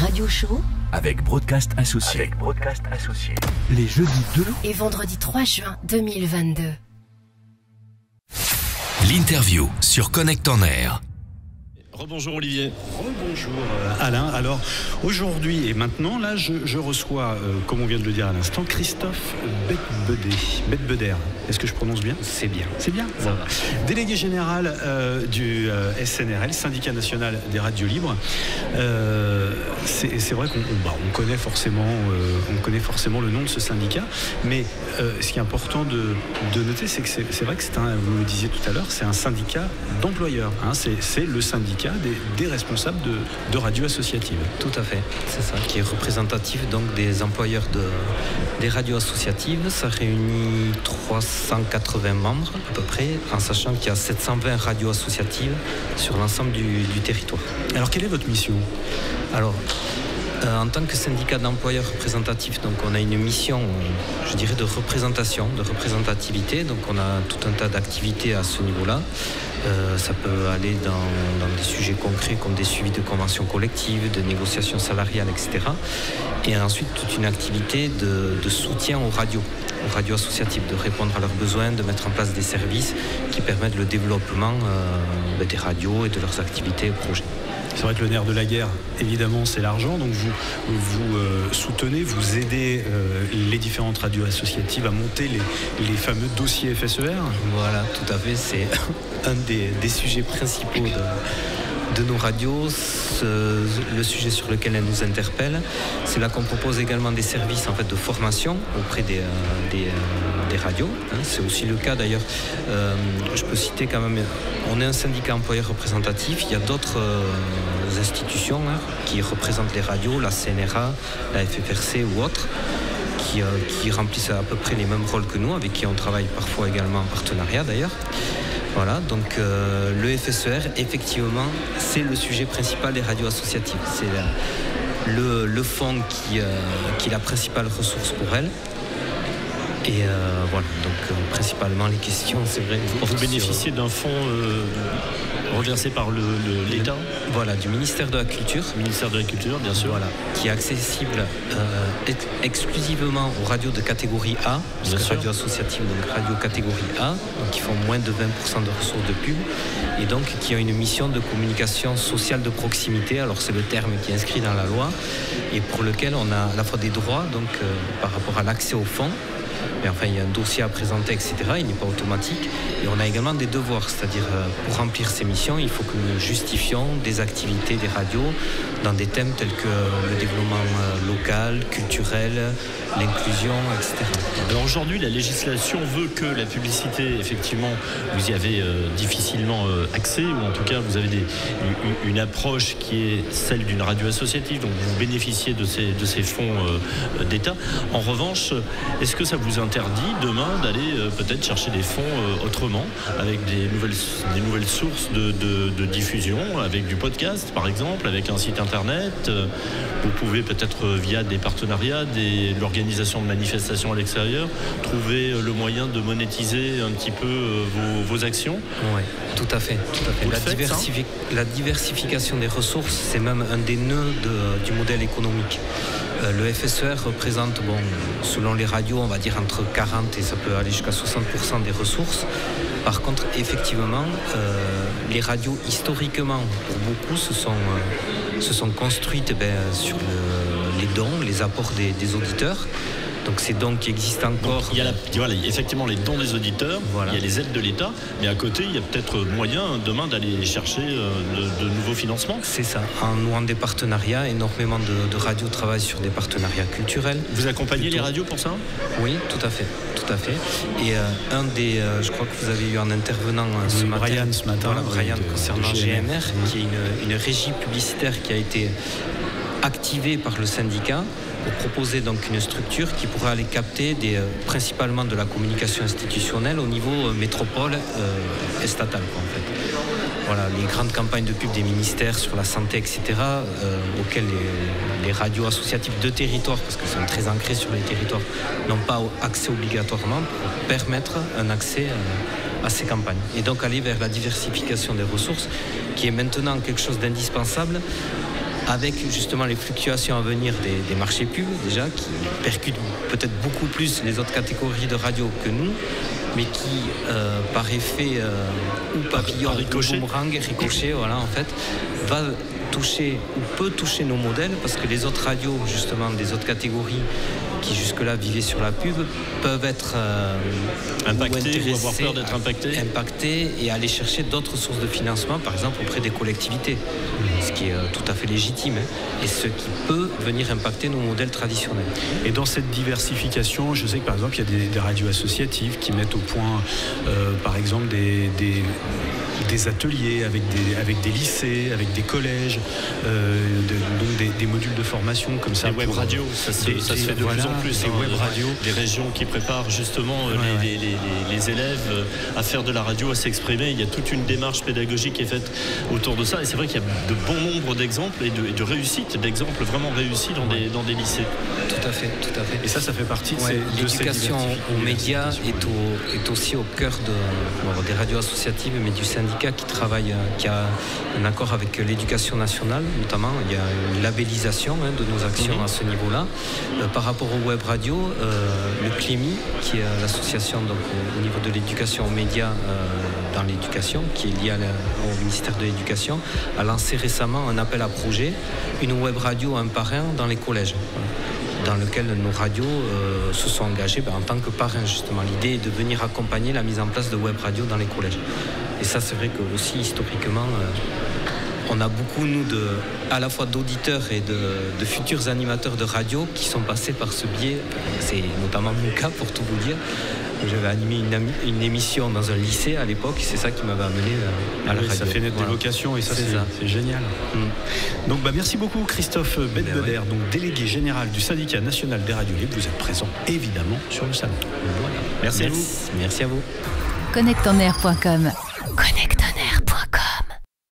radio show avec Broadcast Associés. Les jeudis 2 et vendredi 3 juin 2022. L'interview sur Connect en Air. Rebonjour Olivier. Rebonjour Alain. Alors aujourd'hui et maintenant, là, je reçois, comme on vient de le dire à l'instant, Christophe Bedbeder. Est-ce que je prononce bien ? C'est bien. C'est bien ? Ça va. Délégué général du SNRL, Syndicat National des Radios Libres. C'est vrai qu'on connaît forcément le nom de ce syndicat, mais ce qui est important de noter, c'est que c'est vrai que vous le disiez tout à l'heure, c'est un syndicat d'employeurs. Hein, c'est le syndicat des responsables de radios associatives. Tout à fait, c'est ça, qui est représentatif donc des employeurs des radios associatives. Ça réunit 380 membres à peu près, en sachant qu'il y a 720 radios associatives sur l'ensemble du territoire. Alors quelle est votre mission ? Alors, en tant que syndicat d'employeurs représentatifs, donc on a une mission, je dirais, de représentation, de représentativité. Donc on a tout un tas d'activités à ce niveau-là. Ça peut aller dans des sujets concrets comme des suivis de conventions collectives, de négociations salariales, etc. Et ensuite toute une activité de soutien aux radios associatives, de répondre à leurs besoins, de mettre en place des services qui permettent le développement des radios et de leurs activités et projets. C'est vrai que le nerf de la guerre, évidemment, c'est l'argent. Donc vous soutenez, vous aidez les différentes radios associatives à monter les fameux dossiers FSER. Voilà, tout à fait. C'est un des sujets principaux de nos radios, le sujet sur lequel elles nous interpellent. C'est là qu'on propose également des services en fait, de formation auprès des radios. C'est aussi le cas d'ailleurs, je peux citer quand même, on est un syndicat employeur représentatif, il y a d'autres institutions qui représentent les radios, la CNRA, la FFRC ou autres, qui remplissent à peu près les mêmes rôles que nous, avec qui on travaille parfois également en partenariat d'ailleurs. Voilà, donc le FSER, effectivement, c'est le sujet principal des radios associatives. C'est le fonds qui est la principale ressource pour elles. Et voilà, donc principalement les questions, c'est vrai. Vous bénéficiez d'un fonds reversé par l'État ? Voilà, du ministère de la Culture. Ministère de la Culture, bien sûr. Voilà, qui est accessible exclusivement aux radios de catégorie A, parce que radio associative, donc radio catégorie A, donc qui font moins de 20% de ressources de pub, et donc qui a une mission de communication sociale de proximité. Alors c'est le terme qui est inscrit dans la loi, et pour lequel on a à la fois des droits, donc par rapport à l'accès aux fonds. Mais enfin, il y a un dossier à présenter, etc. Il n'est pas automatique. Et on a également des devoirs, c'est-à-dire pour remplir ces missions, il faut que nous justifions des activités des radios dans des thèmes tels que le développement local, culturel, l'inclusion, etc. Alors aujourd'hui, la législation veut que la publicité, effectivement, vous y avez difficilement accès, ou en tout cas, vous avez une approche qui est celle d'une radio associative, donc vous bénéficiez de ces fonds d'État. En revanche, est-ce que ça vous interdit demain d'aller peut-être chercher des fonds autrement, avec des nouvelles sources de diffusion, avec du podcast par exemple, avec un site internet? Vous pouvez peut-être via des partenariats, l'organisation de manifestations à l'extérieur, trouver le moyen de monétiser un petit peu vos actions? Oui, tout à fait. La diversification des ressources, c'est même un des nœuds du modèle économique. Le FSER représente, selon les radios, on va dire entre 40 et ça peut aller jusqu'à 60% des ressources. Par contre, effectivement, les radios, historiquement, pour beaucoup, se sont construites sur les dons, les apports des auditeurs. Donc ces dons qui existent encore. Donc, il y a effectivement les dons des auditeurs, il y a les aides de l'État, mais à côté, il y a peut-être moyen demain d'aller chercher de nouveaux financements. C'est ça, en nouant des partenariats, énormément de radios travaillent sur des partenariats culturels. Vous accompagnez les radios pour ça ? Oui, tout à fait. Et je crois que vous avez eu un intervenant ce matin. Brian, concernant GMR, qui est une régie publicitaire qui a été activée par le syndicat pour proposer donc une structure qui pourrait aller capter principalement de la communication institutionnelle au niveau métropole et statal, en fait. Voilà, les grandes campagnes de pub des ministères sur la santé, etc., auxquelles les radios associatives de territoire, parce qu'elles sont très ancrées sur les territoires, n'ont pas accès obligatoirement, pour permettre un accès à ces campagnes. Et donc aller vers la diversification des ressources, qui est maintenant quelque chose d'indispensable, avec justement les fluctuations à venir des marchés pubs, déjà, qui percutent peut-être beaucoup plus les autres catégories de radio que nous, mais qui, par effet ou papillon, ou boomerang, ricochet, voilà, en fait, va toucher ou peut toucher nos modèles, parce que les autres radios, justement, des autres catégories qui jusque-là vivaient sur la pub, peuvent être impactés ou avoir peur d'être impactés et aller chercher d'autres sources de financement, par exemple auprès des collectivités, ce qui est tout à fait légitime, et ce qui peut venir impacter nos modèles traditionnels. Et dans cette diversification, je sais que par exemple il y a des radios associatives qui mettent au point par exemple des ateliers avec des lycées, avec des collèges, donc des modules de formation comme ça. Des web radios, ça se fait de plus en plus. Des web radios, des régions qui préparent justement les élèves à faire de la radio, à s'exprimer. Il y a toute une démarche pédagogique qui est faite autour de ça. Et c'est vrai qu'il y a de bon nombre d'exemples et de réussites, d'exemples vraiment réussis dans des lycées. Tout à fait. Et ça fait partie de l'éducation aux médias est aussi au cœur des radios associatives, mais du syndicat qui a un accord avec l'éducation nationale, notamment. Il y a une labellisation de nos actions à ce niveau-là. Par rapport aux web radios, le CLEMI, qui est l'association donc, au niveau de l'éducation aux médias dans l'éducation, qui est liée au ministère de l'Éducation, a lancé récemment un appel à projet, une web radio un par un dans les collèges. Dans lequel nos radios se sont engagées en tant que parrains, justement. L'idée est de venir accompagner la mise en place de web radio dans les collèges. Et ça, c'est vrai que aussi historiquement, on a beaucoup, nous, à la fois d'auditeurs et de futurs animateurs de radio qui sont passés par ce biais. C'est notamment mon cas, pour tout vous dire. J'avais animé une émission dans un lycée à l'époque, c'est ça qui m'avait amené à la radio. Ça fait naître des vocations et ça c'est génial. Donc merci beaucoup Christophe Bedbeder, donc délégué général du syndicat national des radios libres. Vous êtes présent évidemment sur le salon. Voilà. Merci à vous. ConnectOnAir.com